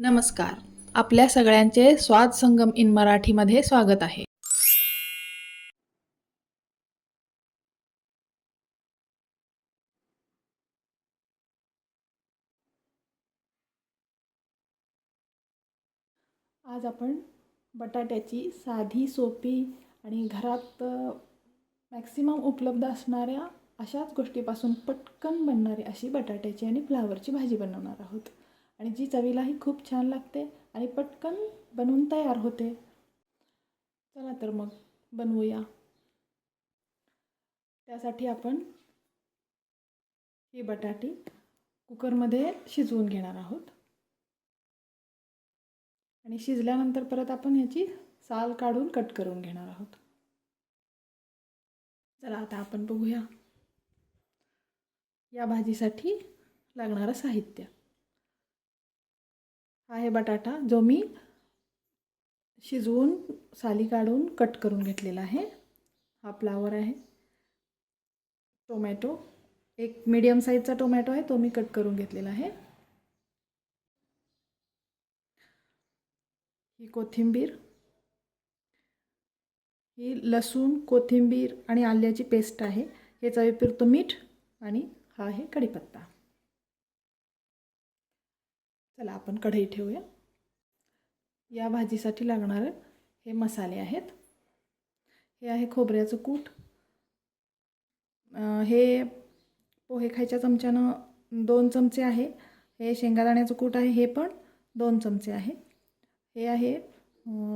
नमस्कार. आपल्या सगळ्यांचे स्वाद संगम इन मराठीमध्ये स्वागत आहे. आज आपण बटाट्याची साधी, सोपी आणि घरात मॅक्सिमम उपलब्ध असणाऱ्या अशाच गोष्टीपासून पटकन बनणारी अशी बटाट्याची आणि फ्लावरची भाजी बनवणार आहोत. आणि जी चवीलाही खूप छान लागते आणि पटकन बनवून तयार होते. चला तर मग बनवूया. त्यासाठी आपण ही बटाटी कुकरमध्ये शिजवून घेणार आहोत. आणि शिजल्यानंतर परत आपण याची साल काढून कट करून घेणार आहोत. चला आता आपण बघूया या भाजीसाठी लागणारं साहित्य. हा आहे बटाटा जो मी शिजवून साली काढून कट करून घेतलेला आहे. हा फ्लावर आहे. टोमॅटो, एक मीडियम साईजचा टोमॅटो आहे, तो मी कट करून घेतलेला आहे. ही कोथिंबीर, ही लसूण, कोथिंबीर आणि आल्याची पेस्ट आहे. हे चवीपुरतं मीठ आणि हा आहे कढीपत्ता. चला आपण कढई ठेवूया. या भाजीसाठी लागणारे हे मसाले आहेत. हे आहे खोबऱ्याचं कूट. हे पोहे खायच्या चमच्यानं 2 चमचे आहे. हे शेंगादाण्याचं कूट आहे, हे पण 2 चमचे आहे. हे आहे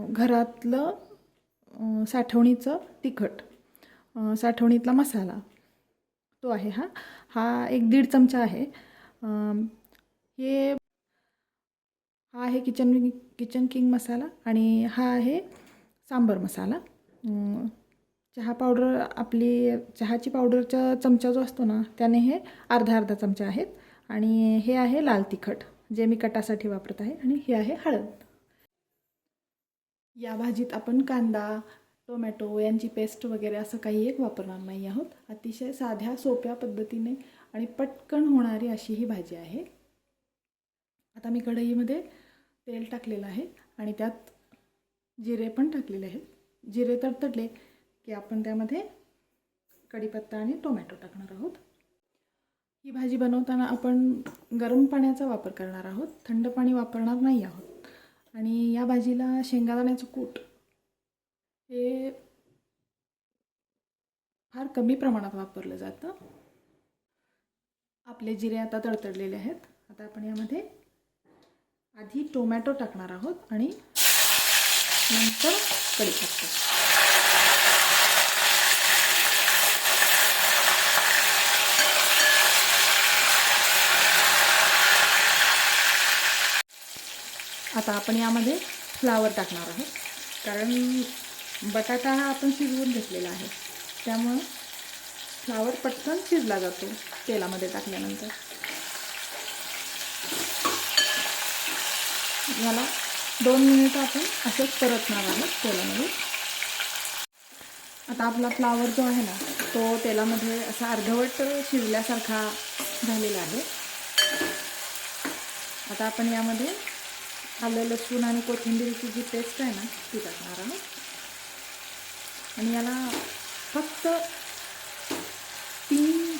घरातलं साठवणीचं तिखट, साठवणीतला मसाला तो आहे. हा 1-1.5 चमचा आहे. हा आहे किचन किंग मसाला आणि हा आहे सांबर मसाला. चहा पावडर, आपली चहाची पावडरचा चमचा जो असतो ना, त्याने हे अर्धा चमचा आहेत. आणि हे आहे लाल तिखट जे मी कटासाठी वापरत आहे. आणि हे आहे हळद. या भाजीत आपण कांदा, टोमॅटो यांची पेस्ट वगैरे असं काही एक वापरणार नाही आहोत. अतिशय साध्या सोप्या पद्धतीने आणि पटकन होणारी अशी ही भाजी आहे. आता मी कढईमध्ये तेल टाकलेलं आहे आणि त्यात जिरे पण टाकलेले आहेत. जिरे तडतडले की आपण त्यामध्ये कढीपत्ता आणि टोमॅटो टाकणार आहोत. ही भाजी बनवताना आपण गरम पाण्याचा वापर करणार आहोत, थंड पाणी वापरणार नाही आहोत. आणि या भाजीला शेंगादाण्याचं कूट हे फार कमी प्रमाणात वापरलं जातं. आपले जिरे आता तडतडलेले आहेत. आता आपण यामध्ये आधी टोमॅटो टाकणार आहोत आणि नंतर कढीपत्ता. आता आपण यामध्ये फ्लावर टाकणार आहोत, कारण बटाटा हा आपण शिजवून घेतलेला आहे, त्यामुळं फ्लावर पटकन शिजला जातो तेलामध्ये टाकल्यानंतर. याला 2 मिनिटं आपण असंच परतणार आहोत तेलामध्ये. आता आपला फ्लावर जो आहे ना, तो तेलामध्ये असा अर्धवट शिजल्यासारखा झालेला आहे. आता आपण यामध्ये आलं, लसूण आणि कोथिंबीरची जी पेस्ट आहे ना, ती टाकणार आहोत. आणि याला फक्त 3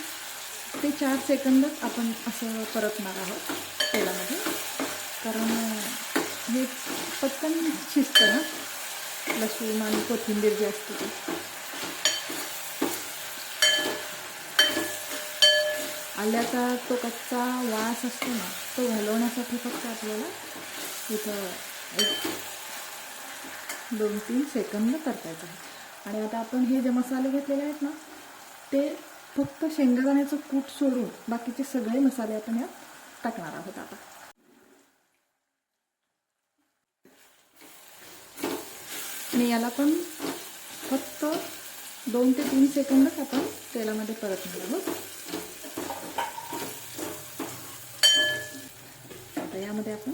ते 4 सेकंदच आपण असं परतणार आहोत तेलामध्ये, कारण हे पटकन शिजतं ना लसूण आणि कोथिंबीर जी असते ती. आल्याचा तो कच्चा वास असतो ना, तो घालवण्यासाठी फक्त आपल्याला इथं 1-2-3 सेकंद परतायचं आहे. आणि आता आपण हे जे मसाले घेतलेले आहेत ना, ते फक्त शेंगादाण्याचं कूट सोडून बाकीचे सगळे मसाले आपण यात टाकणार आहोत. आता आणि याला पण फक्त 2 ते 3 सेकंदच आपण तेलामध्ये परतणार आहोत. आता यामध्ये आपण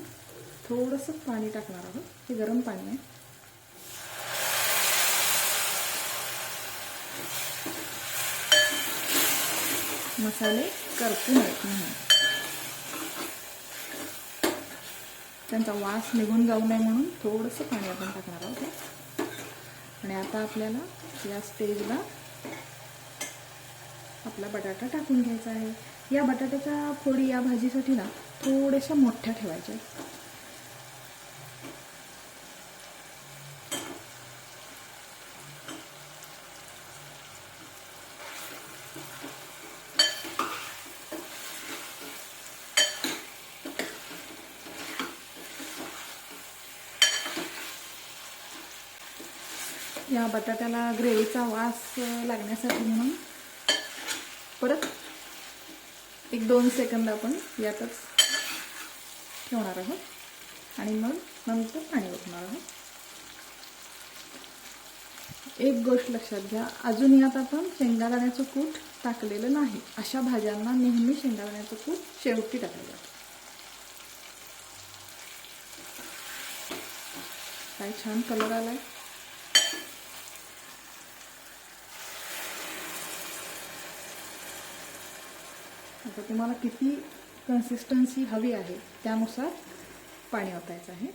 थोडंसं पाणी टाकणार आहोत. हे गरम पाणी आहे. मसाले करपू नयेत म्हणून. त्यांचा वास निघून जाऊ नये म्हणून थोडंसं पाणी आपण टाकणार आहोत. आणि आता आपल्याला या स्टेजला आपला बटाटा टाकून घ्यायचा आहे. या बटाट्याच्या फोडी या भाजीसाठी ना थोड्याशा मोठ्या ठेवायच्या. या बटाट्याला ग्रेव्हीचा वास लागण्यासाठी म्हणून परत 1-2 सेकंद आपण यातच ठेवणार आहोत आणि मग नंतर पाणी ओतणार आहोत. एक गोष्ट लक्षात घ्या, अजून यात आपण शेंगादाण्याचं कूट टाकलेलं नाही. अशा भाज्यांना नेहमी शेंगादाण्याचं कूट शेवटी टाकायचं. काय छान कलर आलाय. आता तुम्हाला किती कन्सिस्टन्सी हवी आहे त्यानुसार पाणी ओतायचं आहे.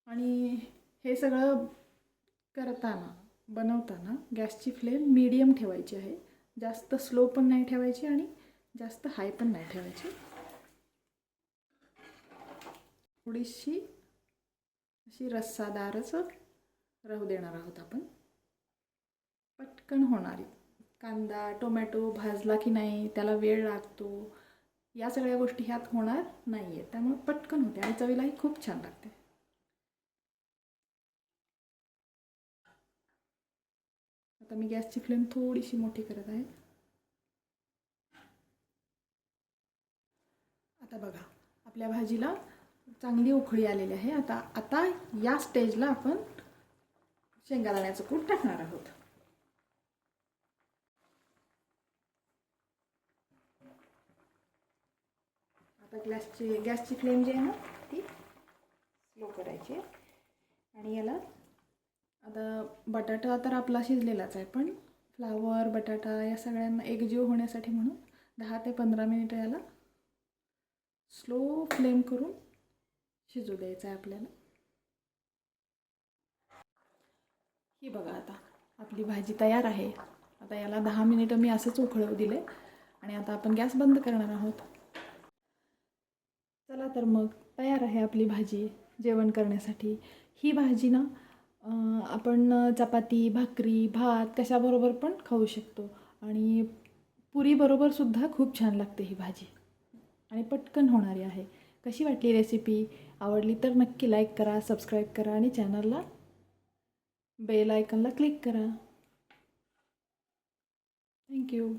आणि हे सगळं बनवताना गॅसची फ्लेम मीडियम ठेवायची आहे. जास्त स्लो पण नाही ठेवायची आणि जास्त हाय पण नाही ठेवायची. थोडीशी अशी रस्सादारच राहू देणार आहोत आपण. पटकन होणारी. कांदा टोमॅटो भाजला की नाही, त्याला वेळ लागतो, या सगळ्या गोष्टी ह्यात होणार नाही आहेत. त्यामुळे पटकन होते आणि चवीलाही खूप छान लागते. आता मी गॅसची फ्लेम थोडीशी मोठी करत आहे. आता बघा आपल्या भाजीला चांगली उकळी आलेली आहे. आता या स्टेजला आपण शेंगादाण्याचं कूट टाकणार आहोत. आता गॅसची फ्लेम जी आहे ना ती स्लो करायची आहे. आणि याला आता बटाटा तर आपला शिजलेलाच आहे, पण फ्लावर बटाटा या सगळ्यांना एकजीव होण्यासाठी म्हणून 10 ते 15 मिनिटं याला स्लो फ्लेम करून शिजू द्यायचं आहे आपल्याला. ही बघा आता आपली भाजी तयार आहे. आता याला 10 मिनिटं मी असंच उकळवू दिले आणि आता आपण गॅस बंद करणार आहोत. चला तर मग तयार आहे आपली भाजी जेवण करण्यासाठी. ही भाजी ना आपण चपाती भाकरी भात कशाबरोबर पण खाऊ शकतो आणि पुरीबरोबर सुद्धा खूप छान लागते ही भाजी आणि पटकन होणारी आहे. कशी वाटली रेसिपी? आवडली तर नक्की लाईक करा, सबस्क्राईब करा आणि चॅनलला बेल आयकॉनला क्लिक करा. थँक्यू.